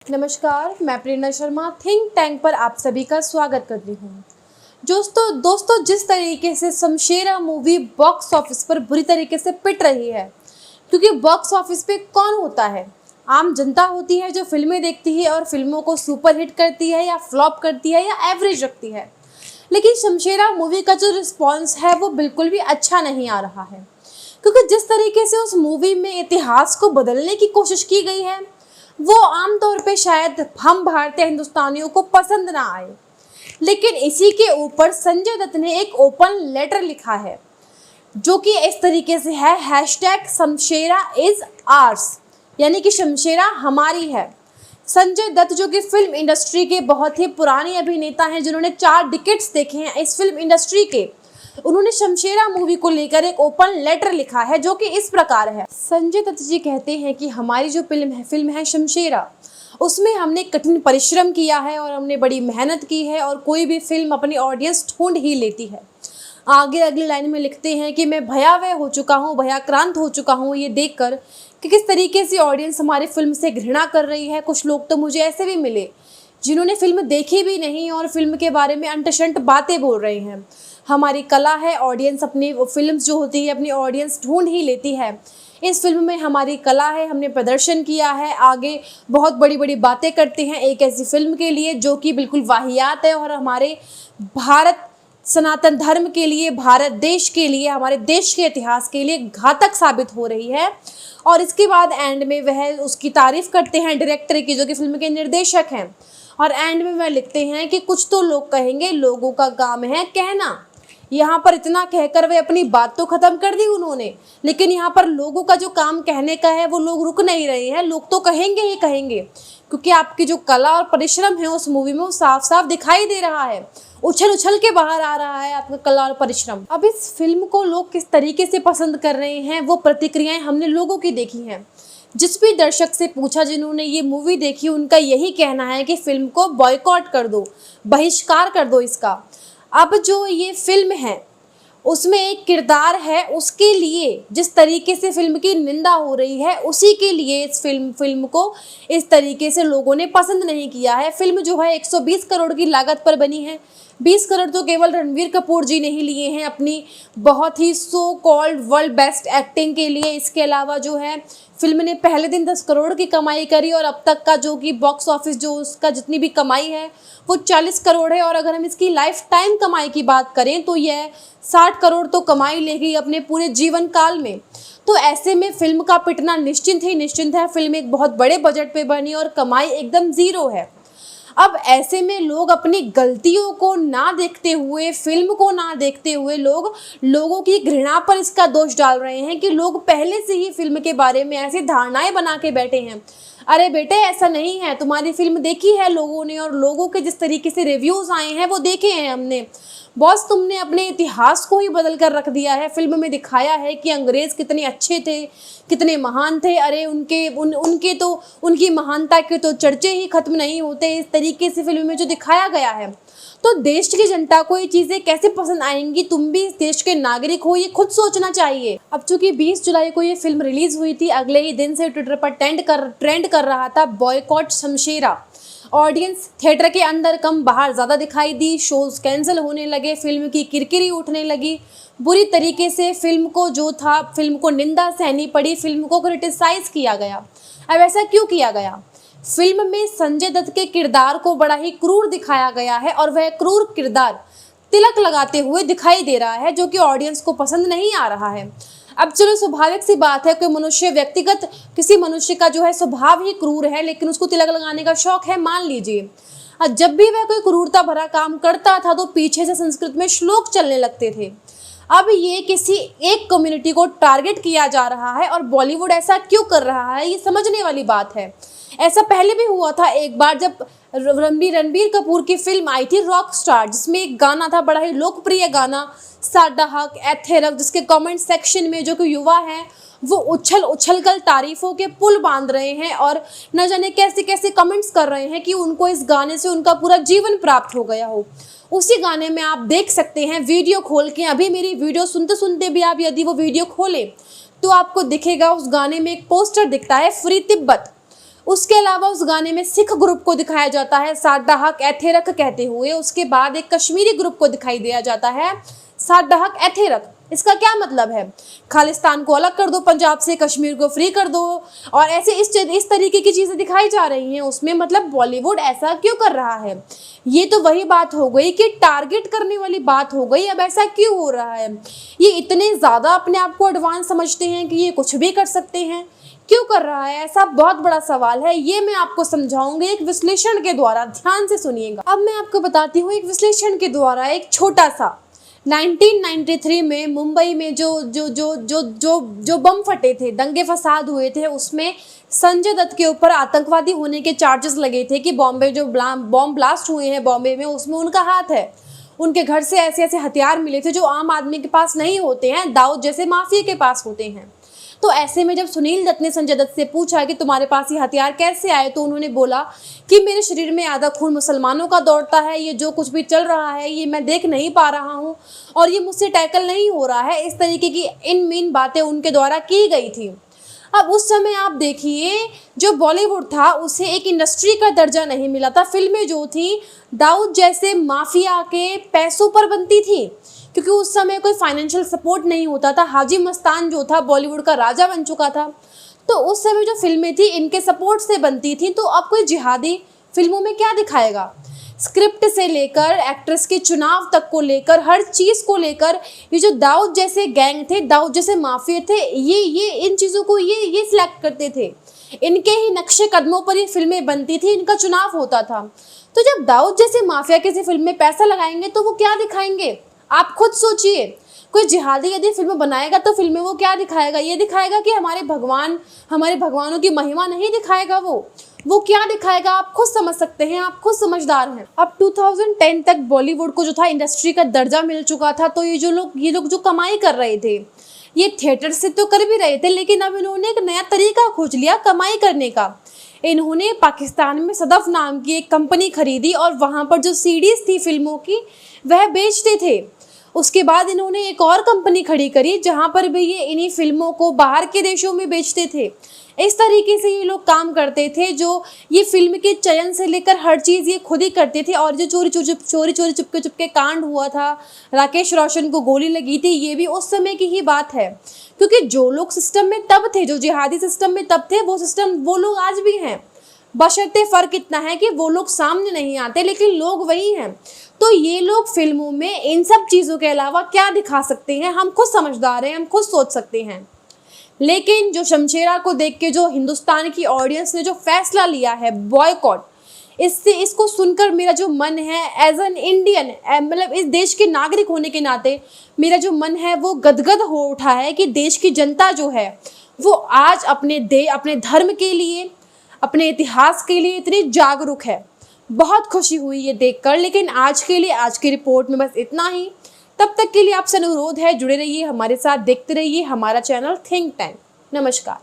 नमस्कार, मैं प्रेरणा Sharma think tank पर आप सभी का स्वागत करती हूँ। दोस्तों जिस तरीके से शमशेरा मूवी बॉक्स ऑफिस पर बुरी तरीके से पिट रही है, क्योंकि बॉक्स ऑफिस पे कौन होता है? आम जनता होती है जो फिल्में देखती है और फिल्मों को सुपर हिट करती है या फ्लॉप करती है या एवरेज रखती है। लेकिन शमशेरा मूवी का जो रिस्पॉन्स है वो बिल्कुल भी अच्छा नहीं आ रहा है, क्योंकि जिस तरीके से उस मूवी में इतिहास को बदलने की कोशिश की गई है वो आमतौर पे शायद हम भारतीय हिंदुस्तानियों को पसंद ना आए। लेकिन इसी के ऊपर संजय दत्त ने एक ओपन लेटर लिखा है जो कि इस तरीके से है #शमशेरा इज आर्स, यानी कि शमशेरा हमारी है। संजय दत्त जो कि फिल्म इंडस्ट्री के बहुत ही पुराने अभिनेता हैं, जिन्होंने 4 डिकेड्स देखे हैं इस फिल्म इंडस्ट्री के, उन्होंने शमशेरा मूवी को लेकर एक ओपन लेटर लिखा है जो कि इस प्रकार है। संजय दत्त जी कहते हैं कि हमारी जो फिल्म है शमशेरा, उसमें हमने कठिन परिश्रम किया है और हमने बड़ी मेहनत की है और कोई भी फिल्म अपनी ऑडियंस ढूंढ ही लेती है। आगे अगली लाइन में लिखते हैं कि मैं भयावह हो चुका हूँ, भयाक्रांत हो चुका हूँ ये देखकर कि किस तरीके से ऑडियंस हमारी फिल्म से घृणा कर रही है। कुछ लोग तो मुझे ऐसे भी मिले जिन्होंने फिल्म देखी भी नहीं और फिल्म के बारे में अंटशंट बातें बोल रहे हैं। हमारी कला है, ऑडियंस अपनी फिल्म्स जो होती है अपनी ऑडियंस ढूंढ ही लेती है। इस फिल्म में हमारी कला है, हमने प्रदर्शन किया है, आगे बहुत बड़ी बड़ी बातें करते हैं एक ऐसी फिल्म के लिए जो कि बिल्कुल वाहियात है और हमारे भारत सनातन धर्म के लिए, भारत देश के लिए, हमारे देश के इतिहास के लिए घातक साबित हो रही है। और इसके बाद एंड में वह उसकी तारीफ करते हैं डायरेक्टर की, जो कि फिल्म के निर्देशक हैं, और एंड में वह लिखते हैं कि कुछ तो लोग कहेंगे, लोगों का काम है कहना। यहाँ पर इतना कहकर वे अपनी बात तो खत्म कर दी उन्होंने, लेकिन यहाँ पर लोगों का जो काम कहने का है वो लोग रुक नहीं रहे हैं। लोग तो कहेंगे ही कहेंगे, क्योंकि आपकी जो कला और परिश्रम है उस मूवी में वो साफ साफ दिखाई दे रहा है, उछल उछल के बाहर आ रहा है आपका कला और परिश्रम। अब इस फिल्म को लोग किस तरीके से पसंद कर रहे हैं वो प्रतिक्रियाएं हमने लोगों की देखी हैं। जिस भी दर्शक से पूछा जिन्होंने ये मूवी देखी, उनका यही कहना है कि फिल्म को बॉयकॉट कर दो, बहिष्कार कर दो इसका। अब जो ये फिल्म है उसमें एक किरदार है, उसके लिए जिस तरीके से फिल्म की निंदा हो रही है उसी के लिए इस फिल्म को इस तरीके से लोगों ने पसंद नहीं किया है। फिल्म जो है 120 करोड़ की लागत पर बनी है। 20 करोड़ तो केवल रणवीर कपूर जी ने ही लिए हैं अपनी बहुत ही so called world best acting के लिए। इसके अलावा जो है फिल्म ने पहले दिन 10 करोड़ की कमाई करी और अब तक का जो कि बॉक्स ऑफिस जो उसका जितनी भी कमाई है वो 40 करोड़ है। और अगर हम इसकी लाइफ टाइम कमाई की बात करें तो यह 60 करोड़ तो कमाई लेगी अपने पूरे जीवन काल में। तो ऐसे में फिल्म का पिटना निश्चिंत ही निश्चिंत है। फिल्म एक बहुत बड़े बजट पे बनी और कमाई एकदम ज़ीरो है। अब ऐसे में लोग अपनी गलतियों को ना देखते हुए, फिल्म को ना देखते हुए लोगों की घृणा पर इसका दोष डाल रहे हैं कि लोग पहले से ही फिल्म के बारे में ऐसी धारणाएं बना के बैठे हैं। अरे बेटे, ऐसा नहीं है, तुम्हारी फिल्म देखी है लोगों ने और लोगों के जिस तरीके से रिव्यूज़ आए हैं वो देखे हैं हमने। बॉस, तुमने अपने इतिहास को ही बदल कर रख दिया है। फिल्म में दिखाया है कि अंग्रेज़ कितने अच्छे थे, कितने महान थे। अरे उनके तो उनकी महानता के तो चर्चे ही खत्म नहीं होते। इस तरीके से फिल्म में जो दिखाया गया है, तो देश की जनता को ये चीज़ें कैसे पसंद आएंगी? तुम भी इस देश के नागरिक हो, ये खुद सोचना चाहिए। अब चूंकि 20 जुलाई को ये फिल्म रिलीज हुई थी, अगले ही दिन से ट्विटर पर ट्रेंड कर रहा था बॉयकॉट शमशेरा। ऑडियंस थिएटर के अंदर कम, बाहर ज़्यादा दिखाई दी। शोज़ कैंसिल होने लगे, फिल्म की किरकिरी उठने लगी। बुरी तरीके से फिल्म को निंदा सहनी पड़ी, फिल्म को क्रिटिसाइज़ किया गया। अब ऐसा क्यों किया गया? फिल्म में संजय दत्त के किरदार को बड़ा ही क्रूर दिखाया गया है और वह क्रूर किरदार तिलक लगाते हुए दिखाई दे रहा है, जो कि ऑडियंस को पसंद नहीं आ रहा है। अब चलो, स्वाभाविक सी बात है कि व्यक्तिगत किसी मनुष्य का जो है स्वभाव ही क्रूर है, लेकिन उसको तिलक लगाने का शौक है, मान लीजिए। जब भी वह कोई क्रूरता भरा काम करता था तो पीछे से संस्कृत में श्लोक चलने लगते थे। अब ये किसी एक कम्युनिटी को टारगेट किया जा रहा है और बॉलीवुड ऐसा क्यों कर रहा है, ये समझने वाली बात है। ऐसा पहले भी हुआ था एक बार, जब रणबीर कपूर की फिल्म आई थी रॉक स्टार, जिसमें एक गाना था, बड़ा ही लोकप्रिय गाना, साडा हक एथे रख, जिसके कमेंट सेक्शन में जो कि युवा हैं वो उछल कर तारीफों के पुल बांध रहे हैं और न जाने कैसे कैसे कमेंट्स कर रहे हैं कि उनको इस गाने से उनका पूरा जीवन प्राप्त हो गया हो। उसी गाने में आप देख सकते हैं, वीडियो खोल के, अभी मेरी वीडियो सुनते सुनते भी आप यदि वो वीडियो खोलें तो आपको दिखेगा उस गाने में एक पोस्टर दिखता है, फ्री तिब्बत। उसके अलावा उस गाने में सिख ग्रुप को दिखाया जाता है साडा हक एथे रख कहते हुए। उसके बाद एक कश्मीरी ग्रुप को दिखाई दिया जाता है साडा हक एथे रख। इसका क्या मतलब है? खालिस्तान को अलग कर दो पंजाब से, कश्मीर को फ्री कर दो, और ऐसे इस तरीके की चीज़ें दिखाई जा रही हैं उसमें। मतलब बॉलीवुड ऐसा क्यों कर रहा है? ये तो वही बात हो गई कि टारगेट करने वाली बात हो गई। अब ऐसा क्यों हो रहा है? ये इतने ज़्यादा अपने आप को एडवांस समझते हैं कि ये कुछ भी कर सकते हैं। क्यों कर रहा है ऐसा? बहुत बड़ा सवाल है। ये मैं आपको समझाऊंगी एक विश्लेषण के द्वारा, ध्यान से सुनिएगा। अब मैं आपको बताती हूँ एक विश्लेषण के द्वारा, एक छोटा सा 1993 में मुंबई में जो बम फटे थे, दंगे फसाद हुए थे, उसमें संजय दत्त के ऊपर आतंकवादी होने के चार्जेस लगे थे कि बॉम्बे जो बॉम्ब ब्लास्ट हुए हैं बॉम्बे में, उसमें उनका हाथ है। उनके घर से ऐसे ऐसे हथियार मिले थे जो आम आदमी के पास नहीं होते हैं, दाऊद जैसे माफिया के पास होते हैं। तो ऐसे में जब सुनील दत्त ने संजय दत्त से पूछा कि तुम्हारे पास ये हथियार कैसे आए, तो उन्होंने बोला कि मेरे शरीर में आधा खून मुसलमानों का दौड़ता है, ये जो कुछ भी चल रहा है ये मैं देख नहीं पा रहा हूँ और ये मुझसे टैकल नहीं हो रहा है। इस तरीके की इन मीन बातें उनके द्वारा की गई थी। अब उस समय आप देखिए, जो बॉलीवुड था उसे एक इंडस्ट्री का दर्जा नहीं मिला था। फिल्में जो थी दाऊद जैसे माफिया के पैसों पर बनती थी, क्योंकि उस समय कोई फाइनेंशियल सपोर्ट नहीं होता था। हाजी मस्तान जो था बॉलीवुड का राजा बन चुका था, तो उस समय जो फिल्में थी इनके सपोर्ट से बनती थी। तो अब कोई जिहादी फिल्मों में क्या दिखाएगा? स्क्रिप्ट से लेकर एक्ट्रेस के चुनाव तक को लेकर, हर चीज़ को लेकर, ये जो दाऊद जैसे गैंग थे, दाऊद जैसे माफिया थे, ये इन चीज़ों को ये सिलेक्ट करते थे। इनके ही नक्शे कदमों पर ये फिल्में बनती थी, इनका चुनाव होता था। तो जब दाऊद जैसे माफिया किसी फिल्म में पैसा लगाएंगे तो वो क्या दिखाएंगे? आप खुद सोचिए। कोई जिहादी यदि फिल्म बनाएगा तो फिल्म में वो क्या दिखाएगा? ये दिखाएगा कि हमारे भगवानों की महिमा नहीं दिखाएगा। वो क्या दिखाएगा? आप खुद समझ सकते हैं, आप खुद समझदार हैं। अब 2010 तक बॉलीवुड को जो था इंडस्ट्री का दर्जा मिल चुका था। तो ये लोग जो कमाई कर रहे थे, ये थिएटर से तो कर भी रहे थे, लेकिन अब इन्होंने एक नया तरीका खोज लिया कमाई करने का। इन्होंने पाकिस्तान में सदफ नाम की एक कंपनी खरीदी और वहाँ पर जो सीडीज थी फिल्मों की वह बेचते थे। उसके बाद इन्होंने एक और कंपनी खड़ी करी जहाँ पर भी ये इन्हीं फिल्मों को बाहर के देशों में बेचते थे। इस तरीके से ये लोग काम करते थे, जो ये फिल्म के चयन से लेकर हर चीज़ ये खुद ही करते थे। और जो चोरी चुपके कांड हुआ था, राकेश रोशन को गोली लगी थी, ये भी उस समय की ही बात है। क्योंकि जो लोग सिस्टम में तब थे, जो जिहादी सिस्टम में तब थे, वो लोग आज भी हैं। बशर्ते फ़र्क इतना है कि वो लोग सामने नहीं आते, लेकिन लोग वही हैं। तो ये लोग फिल्मों में इन सब चीज़ों के अलावा क्या दिखा सकते हैं? हम खुद समझदार हैं, हम खुद सोच सकते हैं। लेकिन जो शमशेरा को देख के जो हिंदुस्तान की ऑडियंस ने जो फैसला लिया है बॉयकॉट, इसको सुनकर मेरा जो मन है एज एन इंडियन, मतलब इस देश के नागरिक होने के नाते मेरा जो मन है वो गदगद हो उठा है कि देश की जनता जो है वो आज अपने धर्म के लिए, अपने इतिहास के लिए इतनी जागरूक है। बहुत खुशी हुई ये देखकर। लेकिन आज के लिए, आज की रिपोर्ट में बस इतना ही। तब तक के लिए आपसे अनुरोध है, जुड़े रहिए हमारे साथ, देखते रहिए हमारा चैनल थिंक टैंक। नमस्कार।